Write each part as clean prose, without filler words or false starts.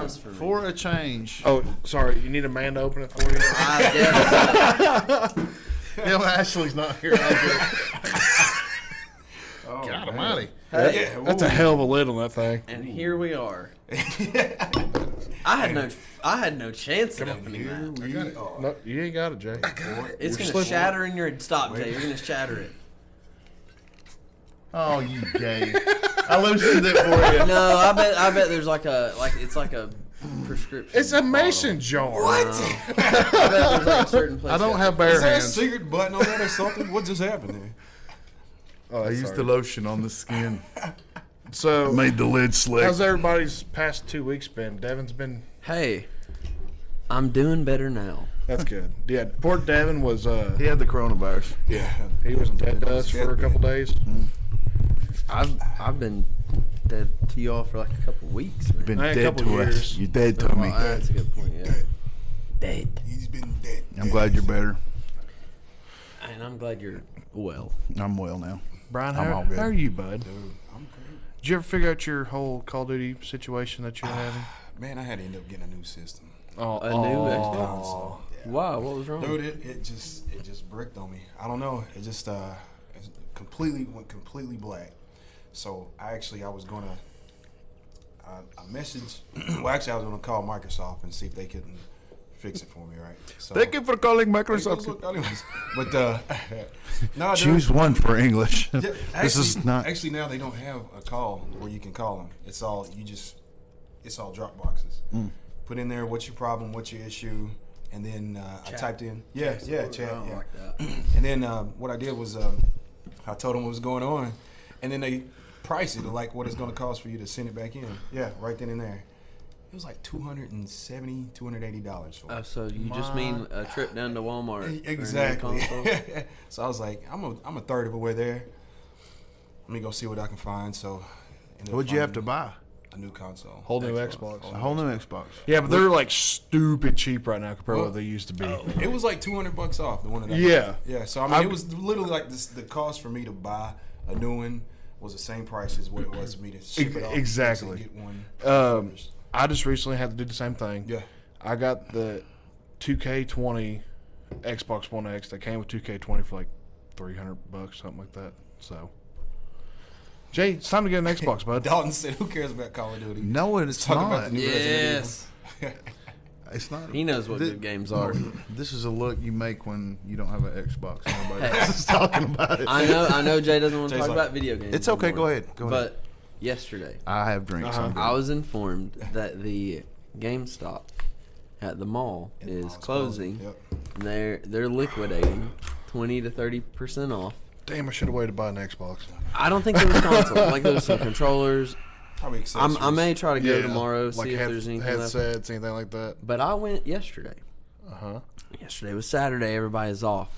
business for me. For a change. Oh, sorry. You need a man to open it for you? I guess. Yeah, well, Ashley's not here. Oh, God man. almighty. Hey, That's a hell of a lid on that thing. and here we are. I had no chance at opening that. No, you ain't got it, Jay. It's gonna shatter in your stop, Jay. You're gonna shatter it. Oh, you gay. I loosened it for you. No, I bet there's it's like a prescription. It's a mason jar. I bet there's like a certain place. I don't have Is bare there a hands. secret button on that or something? What just happened there? Oh, I used the lotion on the skin. So, Made the lid slick. how's everybody's past 2 weeks been? Devin's been. Hey, I'm doing better now. That's good. Yeah, poor Devin was. He had the coronavirus. Yeah. He was dead to us for a couple days. I've been dead to y'all for like a couple weeks. Man. Been I had a dead couple to years. us. You're dead to me. Well, that's a good point. Yeah, dead. He's been dead. I'm glad you're better. And I'm glad you're well. I'm well now. Brian, I'm how, all good. how are you, bud? Dude, I'm great. Did you ever figure out your whole Call of Duty situation that you're having? Man, I had to end up getting a new system. A new Xbox. Console. Yeah. Wow, what was wrong? Dude, it just bricked on me. I don't know. It just went completely black. So I was gonna I messaged. Well, actually, I was gonna call Microsoft and see if they could fix it for me. Right. So, Thank you for calling Hey, Microsoft. look, anyways. But no, Choose one for English. Yeah, This is not. Actually, now they don't have a call where you can call them. It's all drop boxes. Put in there what's your problem, what's your issue, and then I typed in chat. I don't Yeah. like that. And then what I did was I told them what was going on, and then they priced it to like what it's going to cost for you to send it back in. Yeah, right then and there. It was like $280 for it. So you just mean a trip down to Walmart? for a new Exactly. console? So I was like, I'm a third of the way there. Let me go see what I can find. So ended up What'd you have to finding buy? a new console. Whole new Xbox. A whole new Xbox. Yeah, but they're like stupid cheap right now compared to what they used to be. It was like $200 off the one that I Yeah. got. Yeah. So I mean, it was literally like this. The cost for me to buy a new one was the same price as what it was for me to ship it off. Exactly. And get one. I just recently had to do the same thing. Yeah. I got the 2K20 Xbox One X that came with 2K20 for like $300, something like that. So, Jay, it's time to get an Xbox, bud. Dalton said, "Who cares about Call of Duty? No, it's Talk not. about the new Yes. Resident It's not. He knows what good games are. This is a look you make when you don't have an Xbox. And nobody else is talking about it. I know Jay doesn't want to Jay's talk like, about video games. It's okay. anymore. Go ahead. Go ahead. But yesterday, I have drinks. I'm good. I was informed that the GameStop at the mall is Mall's closing. Yep. And they're liquidating 20 to 30% off. Damn, I should have waited to buy an Xbox. I don't think there was console. Like there was some controllers. Probably accessories. I may try to go Yeah, tomorrow like see if there's anything left. headsets, anything like that. But I went yesterday. Uh-huh. Yesterday was Saturday. Everybody's off.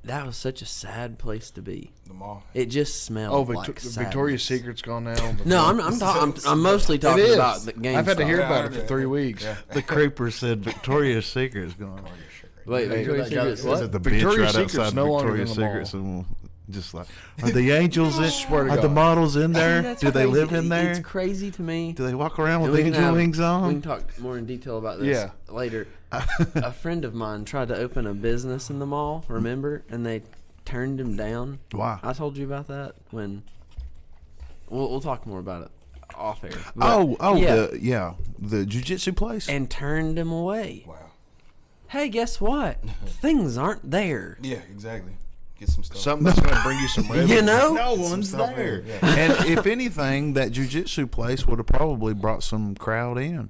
That was such a sad place to be. the mall. It just smelled Oh, like Victoria's sadness. Secret's gone now. No, I'm mostly talking is. about the GameStop. I've had to hear Yeah, about I it for heard 3 that. weeks. Yeah. The creeper said Victoria's Secret is gone. Wait, Victoria's Secret's Is what? it the Victoria's bitch right Secret's outside no longer Victoria's in the mall. Secret? So just like, are the angels in? Swear to Are the God. models in there? That's Do they crazy. live in there? It's crazy to me. Do they walk around with And we can angel have- wings We can on? talk more in detail about this Yeah. later. A friend of mine tried to open a business in the mall, remember? And they turned him down. Why? I told you about that when. We'll talk more about it off air. Yeah, the jujitsu place. And turned him away. Wow. Hey, guess what? Things aren't there. Yeah, exactly. Get some stuff. Something that's going to bring you some revenue. You know? No Get some one's stuff there. in, yeah. And if anything, that jujitsu place would have probably brought some crowd in.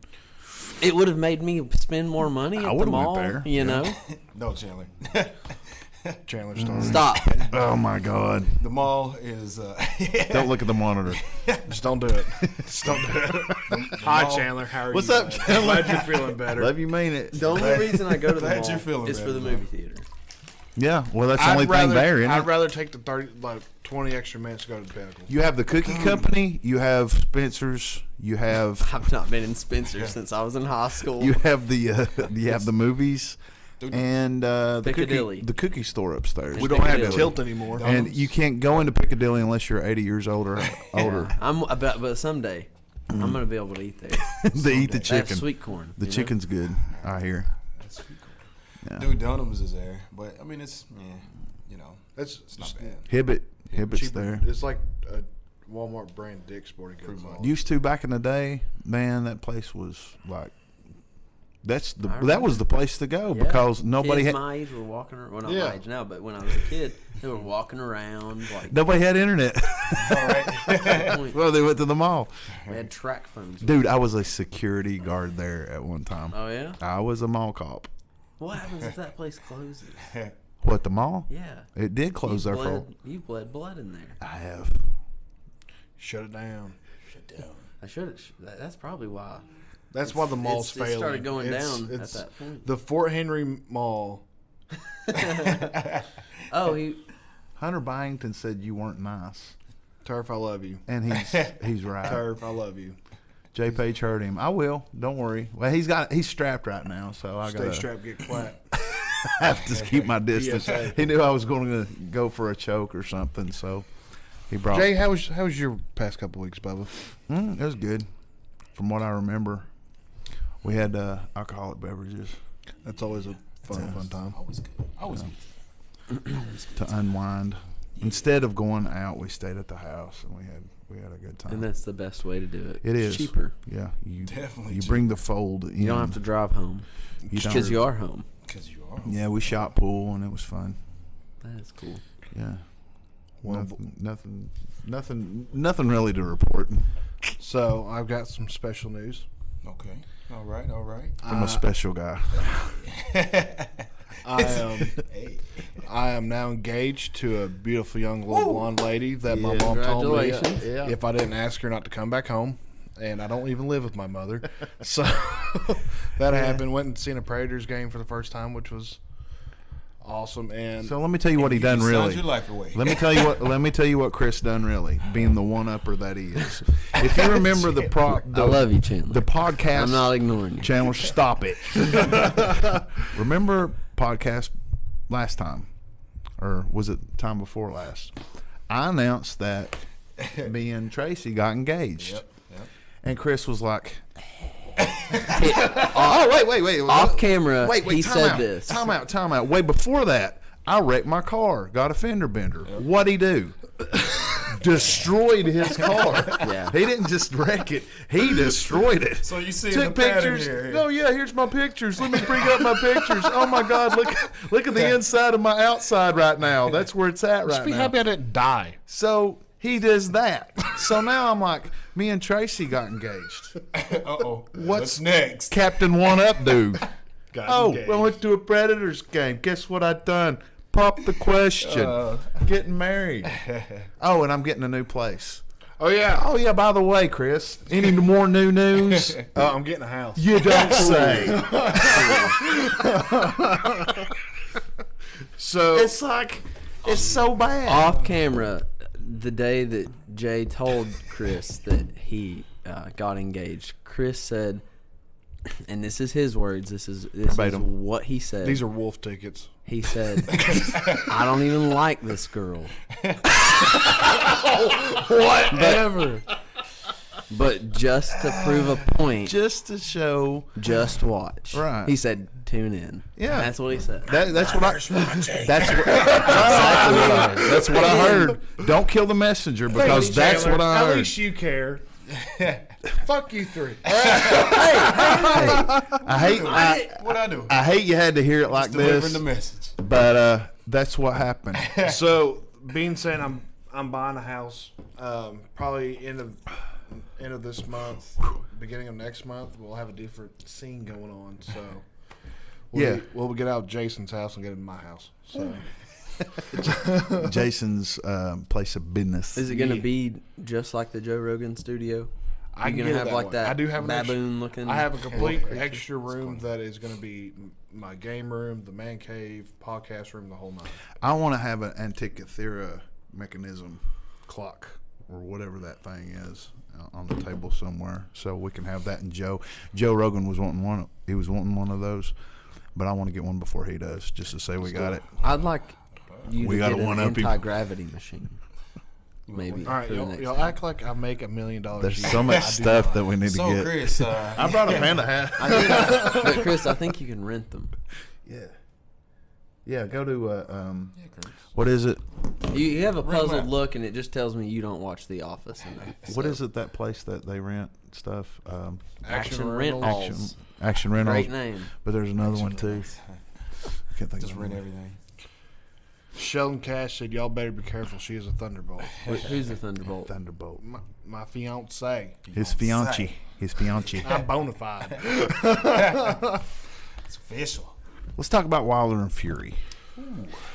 It would have made me spend more money at the would've went mall. there. You know? No, Chandler. Chandler Stone. Stop. Oh my God! The mall is. Don't look at the monitor. Just don't do it. Just don't do it. Hi, Chandler. How are What's you? up, bud? Chandler? Glad you're feeling better. Love you, mean it. The only reason I go to the Glad you're mall feeling is for better, the bro. movie theater. Yeah, well, that's the only thing there, isn't I'd it? rather take the 20 extra minutes to go to the Pinnacle. You have the Cookie Company. You have Spencer's. You have I've not been in Spencer since I was in high school. you have the movies, and the Piccadilly. cookie store upstairs. We don't have Piccadilly. Tilt anymore. And you can't go into Piccadilly unless you're 80 years old or older. I'm about, but someday I'm gonna be able to eat there. They eat the That's chicken. sweet corn. The you know? chicken's good, I hear. That's sweet. Yeah. Dude, Dunham's is there, but I mean it's you know, That's it's not bad. Hibbett's cheaper. there. It's like a Walmart brand Dick's Sporting Goods. Pretty much. Used to back in the day, man, that place was like, that remember. was the place to go Yeah. because nobody Kids had my age were walking around. Well, not Yeah. my age now, but when I was a kid, they were walking around like. nobody had internet. All right. Point. Well, they went to the mall. We had track phones. Dude, I was a security guard there at one time. Oh yeah. I was a mall cop. What happens if that place closes? What, the mall? Yeah. It did close there for. You bled blood in there. I have. Shut it down. I should. That's probably why. That's why the mall's It failing. started going It's- down it's at that point. The Fort Henry Mall. Oh, he. Hunter Byington said you weren't nice, Turf, I love you. and he's right. Turf, I love you. J. Page heard him. I will. Don't worry. Well, he's strapped right now, so I Stay gotta strapped, get clapped. have to keep my distance. PSA. He knew I was going to go for a choke or something, so he brought. Jay, how was your past couple weeks, Bubba? It was good, from what I remember. We had alcoholic beverages That's always a fun time. Always good. Always good. to unwind. Instead of going out, we stayed at the house and we had a good time. And that's the best way to do it. It It's is cheaper. Yeah, you Definitely you bring the fold in. You don't have to drive home You don't. because you are home. Because you are. Yeah, we shot pool and it was fun. That's cool. Yeah. Well, Nothing really to report So I've got some special news. Okay. All right. All right. from a special guy. I am now engaged to a beautiful young little blonde lady that my mom told me Congratulations. if I didn't ask her not to come back home, and I don't even live with my mother. So that happened. Went and seen a Predators game for the first time, which was awesome. And So let me tell you what he done Sounds really. your life away. Let me tell you what Chris done really, being the one upper that he is. If you remember I love you, Chandler. the podcast I'm not ignoring you. Chandler, stop it. Remember podcast last time, or was it time before last? I announced that me and Tracy got engaged, Yep. and Chris was like, "Oh, wait, Off camera, wait, he time said out, this. Time out. Way before that, I wrecked my car, got a fender bender. What'd he do? Destroyed his car. Yeah. He didn't just wreck it; he destroyed it. So you see Took the pattern pictures. here. Oh yeah, here's my pictures. Let me bring up my pictures. Oh my God, look at the inside of my outside right now. That's where it's at right just be now. happy I didn't die. So he does that. So now I'm like, me and Tracy got engaged. Uh-oh. What's What's next? Captain One Up dude? Got Oh, engaged. I went to a Predators game. Guess what I done? Pop the question. Getting married. Oh, and I'm getting a new place. Oh yeah. Oh yeah, by the way, Chris, any more new news? I'm getting a house. You don't say. So It's like, it's so bad. Off camera, the day that Jay told Chris that he got engaged, Chris said, and this is his words. This is Verbatim. what he said. these are wolf tickets. He said, "I don't even like this girl." Whatever. But just to prove a point, Just to show. just watch. Right. He said, "Tune in." Yeah. That's what he said. That's what I. That's what I heard. Don't kill the messenger because that's what I At heard. least you care. Fuck you three. What I do? I hate you had to hear it like Delivering this, the message. but that's what happened. So, Bean saying I'm buying a house. Probably end of this month, beginning of next month, we'll have a different scene going on. So, we'll get out of Jason's house and get into my house. So, Jason's place of business. Is it going to be just like the Joe Rogan studio? I You can gonna get it have that like way. that I do have an baboon looking. I have a complete creature? extra room that is going to be my game room, the man cave, podcast room, the whole nine. I want to have an Antikythera mechanism clock or whatever that thing is on the table somewhere, so we can have that. And Joe Rogan was wanting one. He was wanting one of those, but I want to get one before he does, just to say we got it. I'd like you We to gotta get an one-up him. anti-gravity machine. maybe. All right, for the y'all, next y'all time. act like I make $1 million. a There's year. so much I do stuff not. that we need to So get. Chris, I brought a panda hat. But Chris, I think you can rent them. Yeah. Yeah, go to yeah, Chris. what is it? You have a Rent puzzled what? look, and it just tells me you don't watch The Office enough. What is it, that place that they rent stuff? Action Rentals. Rentals. Action Rentals. Great name. But there's another one too. I can't think Just of rent it. everything. Sheldon Cash said, "Y'all better be careful. She is a thunderbolt." Who's the Thunderbolt? Thunderbolt. My fiance. His fiancé. His fiancé. I'm bona fide. It's official. Let's talk about Wilder and Fury.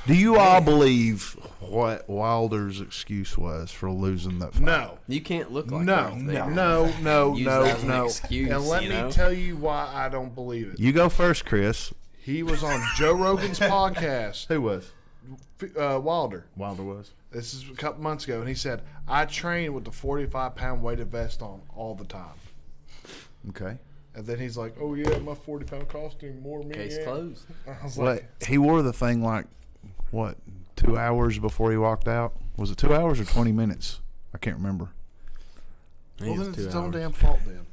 Do you all believe what Wilder's excuse was for losing that fight? No. You can't look like No, Darth Vader. no, Use that as an no. excuse, And let you me know? tell you why I don't believe it. You go first, Chris. He was on Joe Rogan's podcast, Who was? Wilder. Wilder was. This is a couple months ago, and he said, "I train with the 45-pound weighted vest on all the time." Okay. And then he's like, "Oh yeah, my 40-pound costume more me." Case closed. I was What? like, He wore the thing like, what, 2 hours before he walked out? Was it 2 hours or 20 minutes? I can't remember. "Well, then it's his own damn fault, then."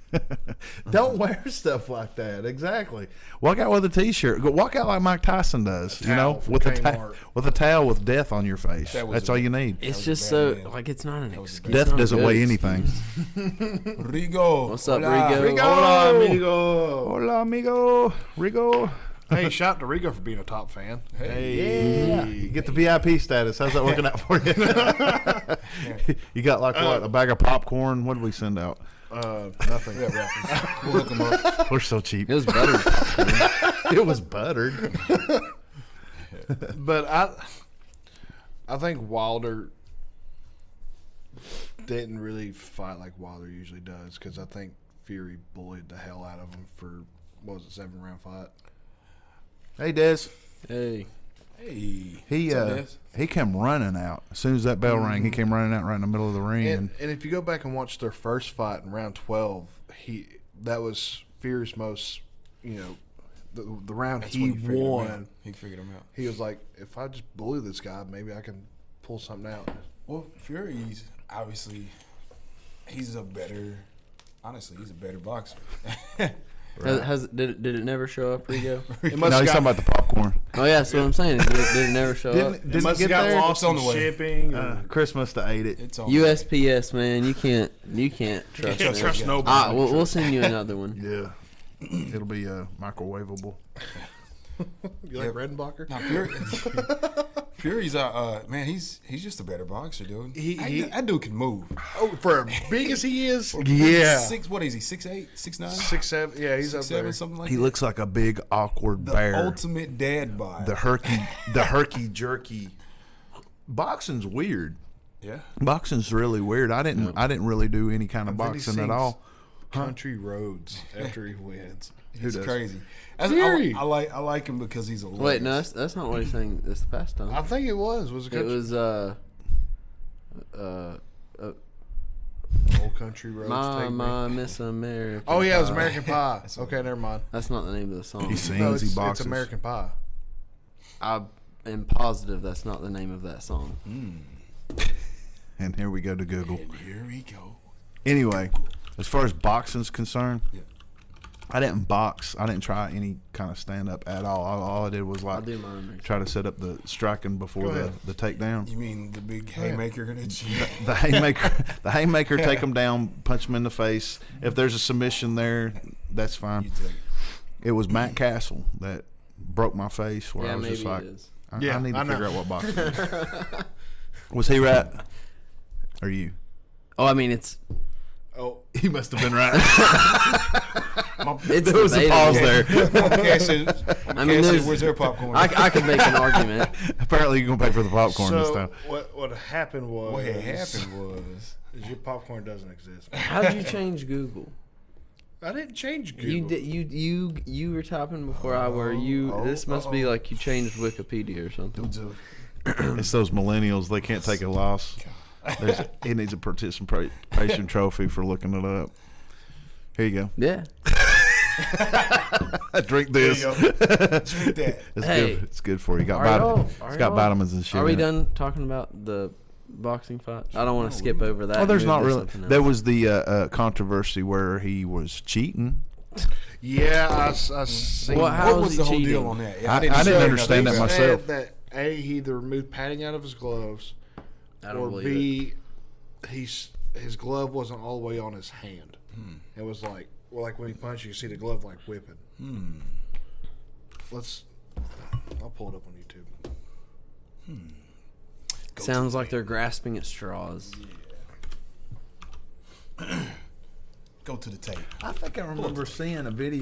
Don't wear stuff like that. Exactly. Walk out with a T-shirt. Go walk out like Mike Tyson does. A You know, towel from with Kmart. with a towel with death on your face. That was That's a- all you need. It's was just a so bad man. like it's not an was a excuse. bad Death It's not a doesn't good weigh excuse. anything. Rigo. What's up, Hola. Rigo? Hola, amigo. Hola, amigo. Rigo. Hey, shout out to Rigo for being a top fan. Yeah. You get the VIP status. How's that working out for you? You got like what? A bag of popcorn? What did we send out? Nothing. Yeah, reference. We'll hook them up. We're so cheap. It was better. It was buttered. But I think Wilder didn't really fight like Wilder usually does, because I think Fury bullied the hell out of him for, what was it, 7-round fight? Hey, Des. Hey, Hey. He What's up, Des? he came running out as soon as that bell rang. He came running out right in the middle of the ring. And if you go back and watch their first fight in round 12, that was Fury's most, the round That's he when figured him won. out. He figured him out. He was like, if I just bully this guy, maybe I can pull something out. Well, Fury's obviously he's a better boxer. did it never show up, Rigo? It no, must he's have talking about the popcorn. Oh yeah, that's what I'm saying. Did it never show up? Didn't it must get have got there? lost It's on in the way. shipping. or- Chris must have ate it. It's on USPS, man, you can't trust can't them. trust nobody. We'll send you another one. Yeah. It'll be microwavable. You like Redenbacher? Now, Fury's man. He's just a better boxer, dude. That dude can move. Oh, for as big as he is, Yeah. What is he? 6'8", 6'9", 6'7". Yeah, he's up 6'7", there. something like He that. looks like a big awkward the bear. ultimate dad bod. The herky jerky. Boxing's weird. Yeah. Boxing's really weird. I didn't really do any kind of And then he boxing at sings all. Country Roads after he wins. He's does? crazy. Fury. I like him because he's a Wait, no, that's not what he's saying. That's the past time. I think it was. Was it It country? was Old Country Roads. Take Me. my Miss America. Oh yeah, it was Pie. American Pie. Okay, never mind. That's not the name of the song. He sings, No, he it's boxes. American Pie. I am positive that's not the name of that song. And here we go to Google. And here we go. Anyway, as far as boxing's concerned, Yeah. I didn't box. I didn't try any kind of stand up at all. All I did was I'll like do mine. try to set up the striking before Go the ahead. takedown. You mean the big ahead. haymaker gonna The haymaker, take him down, punch him in the face. If there's a submission there, that's fine. It was Matt Castle that broke my face where Yeah, I was maybe just like, it is. I Yeah, need to I know. figure out what boxing is. Was he right? Or you? Oh, I mean it's Oh, He must have been right. it's There was a pause debatable. there. I mean, there's- where's their popcorn? I could make an argument. Apparently, you're gonna pay for the popcorn this so time. what happened was what had happened was is your popcorn doesn't exist. How did you change Google? I didn't change Google. You did you were typing before I were. This must be like you changed Wikipedia or something. dudes are It's those millennials. They can't take a loss. He needs a participation trophy for looking it up. Here you go. Yeah. Drink There this. you go. Drink that. It's Hey. good. It's good for you. Got Are y'all- it's are got y'all- vitamins and shit. Are we in it. done talking about the boxing fight? I don't want to skip over that. Oh, there's and not move to really. something There else. was the controversy where he was cheating. Yeah, I seen. Well, how What was was he the whole cheating? deal on that? I didn't see understand that nothing. myself. said that he either removed padding out of his gloves, I don't or believe it. his glove wasn't all the way on his hand. It was like when he punched, you see the glove like whipping. I'll pull it up on YouTube. Sounds like they're grasping at straws. Go to the tape. I think I remember seeing a video.